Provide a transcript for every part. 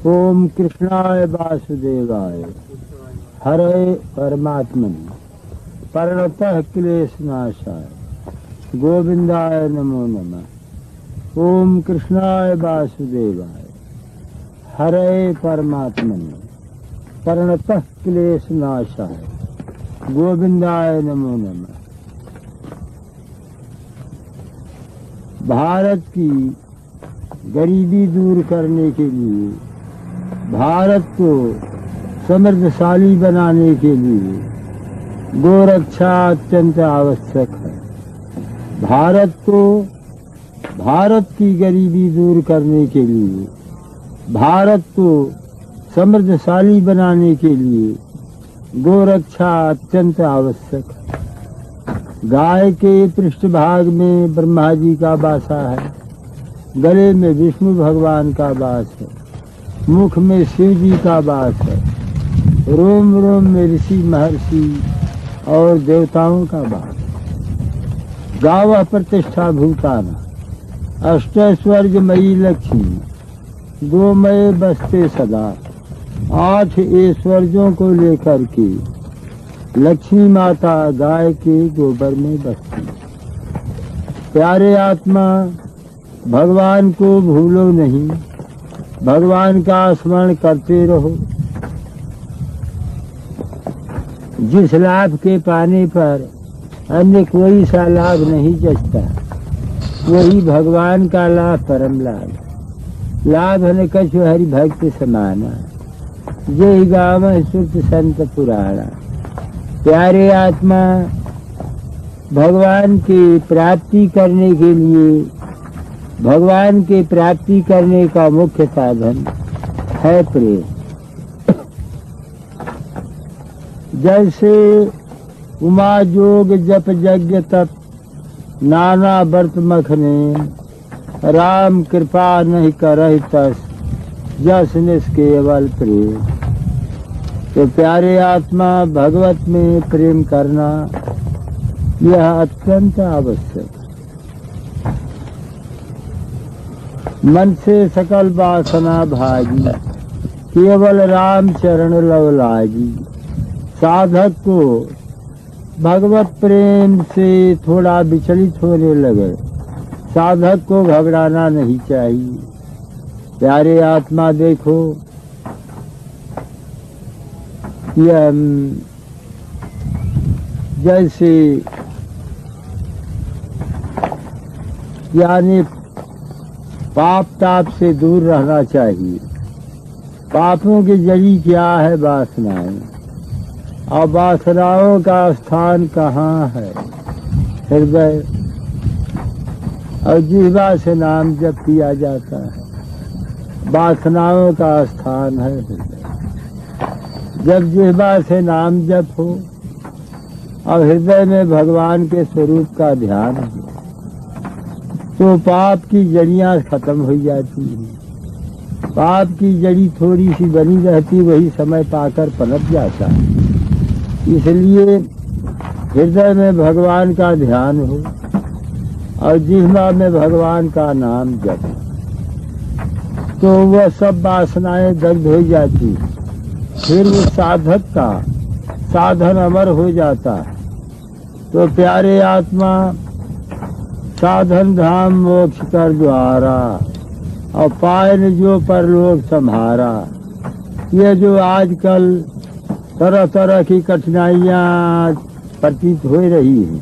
ओम कृष्णाय वासुदेवाय हरे परमात्मने प्रणतः क्लेशनाशाय गोविंदाय नमो नमः। ओम कृष्णाय वासुदेवाय हरे परमात्मने प्रणतः क्लेशनाशाय गोविंदाय नमो नमः। भारत की गरीबी दूर करने के लिए, भारत को समृद्धशाली बनाने के लिए गोरक्षा अत्यंत आवश्यक है। भारत की गरीबी दूर करने के लिए, भारत को समृद्धशाली बनाने के लिए गोरक्षा अत्यंत आवश्यक है। गाय के पृष्ठभाग में ब्रह्मा जी का वासा है, गले में विष्णु भगवान का वास है, मुख में शिव जी का वास है, रोम रोम में ऋषि महर्षि और देवताओं का वास है। गावः प्रतिष्ठा भूताना अष्टैश्वर्यमयी लक्ष्मी गोमय बसते सदा। 8 ऐश्वर्यों को लेकर के लक्ष्मी माता गाय के गोबर में बसती। प्यारे आत्मा, भगवान को भूलो नहीं, भगवान का स्मरण करते रहो। जिस लाभ के पाने पर अन्य कोई सा लाभ नहीं जचता, वही भगवान का लाभ परम लाभ। लाभ न कछु हरि भक्त समाना, जय गावः श्रुति संत पुराणा। प्यारे आत्मा, भगवान की प्राप्ति करने के लिए, भगवान की प्राप्ति करने का मुख्य साधन है प्रेम। जैसे उमा जोग जप यज्ञ तप नाना व्रत मखने, राम कृपा नहीं करहि तस जस निष्केवल प्रेम। तो प्यारे आत्मा, भगवत में प्रेम करना यह अत्यंत आवश्यक। मन से सकल वासना भागी, केवल राम चरण लव लागी। साधक को भगवत प्रेम से थोड़ा विचलित होने लगे, साधक को घबराना नहीं चाहिए। प्यारे आत्मा, देखो यह जैसे यानी पाप ताप से दूर रहना चाहिए। पापों की जड़ी क्या है? वासनाएं। और वासनाओं का स्थान कहाँ है? हृदय। और जिह्वा से नाम जप किया जाता है, वासनाओं का स्थान है हृदय। जब जिह्वा से नाम जप हो और हृदय में भगवान के स्वरूप का ध्यान हो, तो पाप की जड़ियां खत्म हो जाती हैं। पाप की जड़ी थोड़ी सी बनी रहती, वही समय पाकर पनप जाता है। इसलिए हृदय में भगवान का ध्यान हो और जिह्वा में भगवान का नाम जप, तो वह सब वासनाएं दग्ध हो जाती। फिर उस साधक का साधन अमर हो जाता है। तो प्यारे आत्मा, साधन धाम मोक्ष कर द्वारा, और पाए न जो परलोक सम्हारा। ये जो आजकल तरह तरह की कठिनाइयाँ प्रतीत हो रही हैं,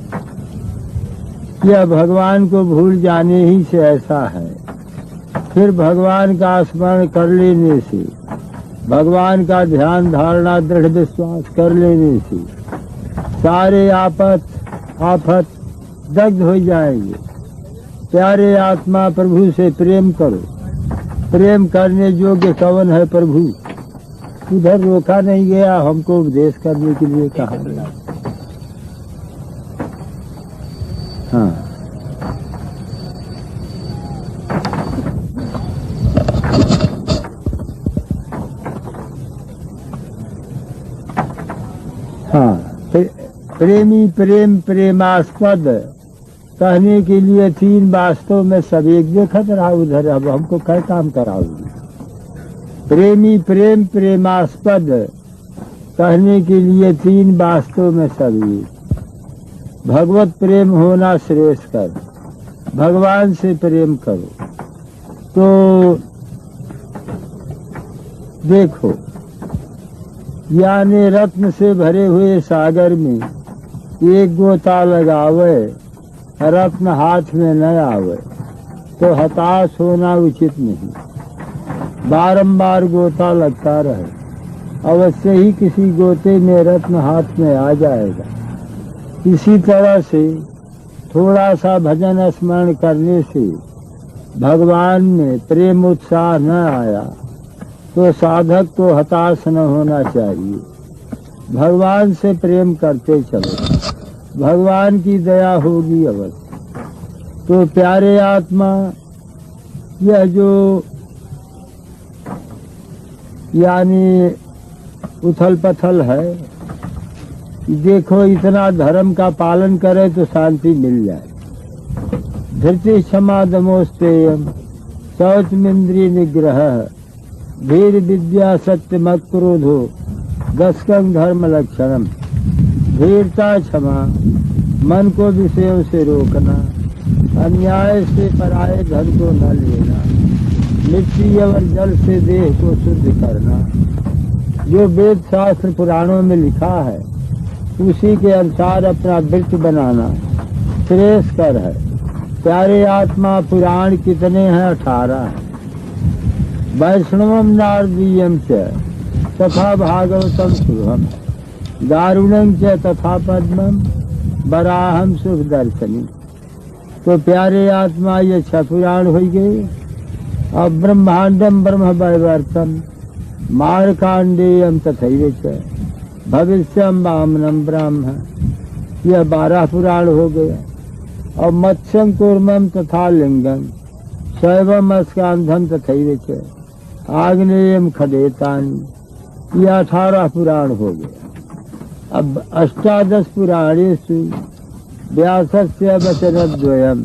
यह भगवान को भूल जाने ही से ऐसा है। फिर भगवान का स्मरण कर लेने से, भगवान का ध्यान धारणा दृढ़ विश्वास कर लेने से सारे आफत दग्ध हो जाएंगे। प्यारे आत्मा, प्रभु से प्रेम करो। प्रेम करने योग्य कौन है? प्रभु। उधर रोका नहीं गया, हमको उपदेश करने के लिए कहा गया। हाँ, हाँ। प्रेमी प्रेम प्रेमास्पद कहने के लिए 3 वास्तव में सब एक देखत रहा उधर। अब हमको क्या काम कराओगे? प्रेमी प्रेम प्रेमास्पद कहने के लिए 3 वास्तव में सभी। भगवत प्रेम होना श्रेष्ठ कर, भगवान से प्रेम करो। तो देखो, यानी रत्न से भरे हुए सागर में एक गोता लगावे, रत्न हाथ में न आवे, तो हताश होना उचित नहीं। बारंबार गोता लगता रहे, अवश्य ही किसी गोते में रत्न हाथ में आ जाएगा। इसी तरह से थोड़ा सा भजन स्मरण करने से भगवान में प्रेम उत्साह न आया तो साधक को हताश न होना चाहिए। भगवान से प्रेम करते चलो, भगवान की दया होगी अवश्य। तो प्यारे आत्मा, यह जो यानी उथल पथल है, देखो इतना धर्म का पालन करे तो शांति मिल जाए। धृति क्षमा दमोस्तेयम शौचमिंद्रिय निग्रह धीर विद्या सत्य मत क्रोधो दशकं धर्म लक्षणम। धीरता क्षमा, मन को विषयों से रोकना, अन्याय से पराये धन को न लेना, मिट्टी और जल से देह को शुद्ध करना। जो वेद शास्त्र पुराणों में लिखा है उसी के अनुसार अपना वृत्त बनाना श्रेष्ठकर है। प्यारे आत्मा, पुराण कितने हैं? 18 हैं। वैष्णवम नारदीयम च तथा भागवतम शुभम दारुणं च तथा पद्मम वराहम सुख दर्शनी। तो प्यारे आत्मा, ये 6 पुराण हो गए। अब ब्रह्मांडम ब्रह्म वैवर्तम मार्कांडेयम तथैव च भविष्यम वामनम ब्रह्म, यह 12 पुराण हो गया। और मत्स्यम कूर्मम तथा लिंगम शैवम स्कंधम तथैव च आग्नेयम खडेतानि, यह 18 पुराण हो गया। अब 18 पुराणेषु व्यासस्य वचनद्वयम्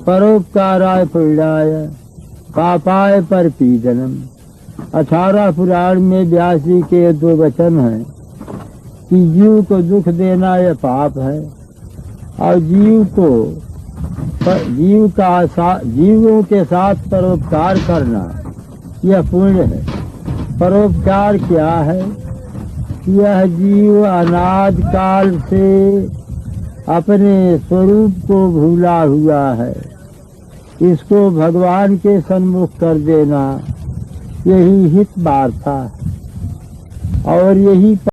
परोपकाराय पुण्याय पापाय परपीडनम। 18 पुराण में व्यास जी के 2 वचन हैं कि जीव को दुख देना यह पाप है, और जीवों के साथ परोपकार करना यह पुण्य है। परोपकार क्या है? यह जीव अनादि काल से अपने स्वरूप को भूला हुआ है, इसको भगवान के सन्मुख कर देना, यही हित वार्ता और यही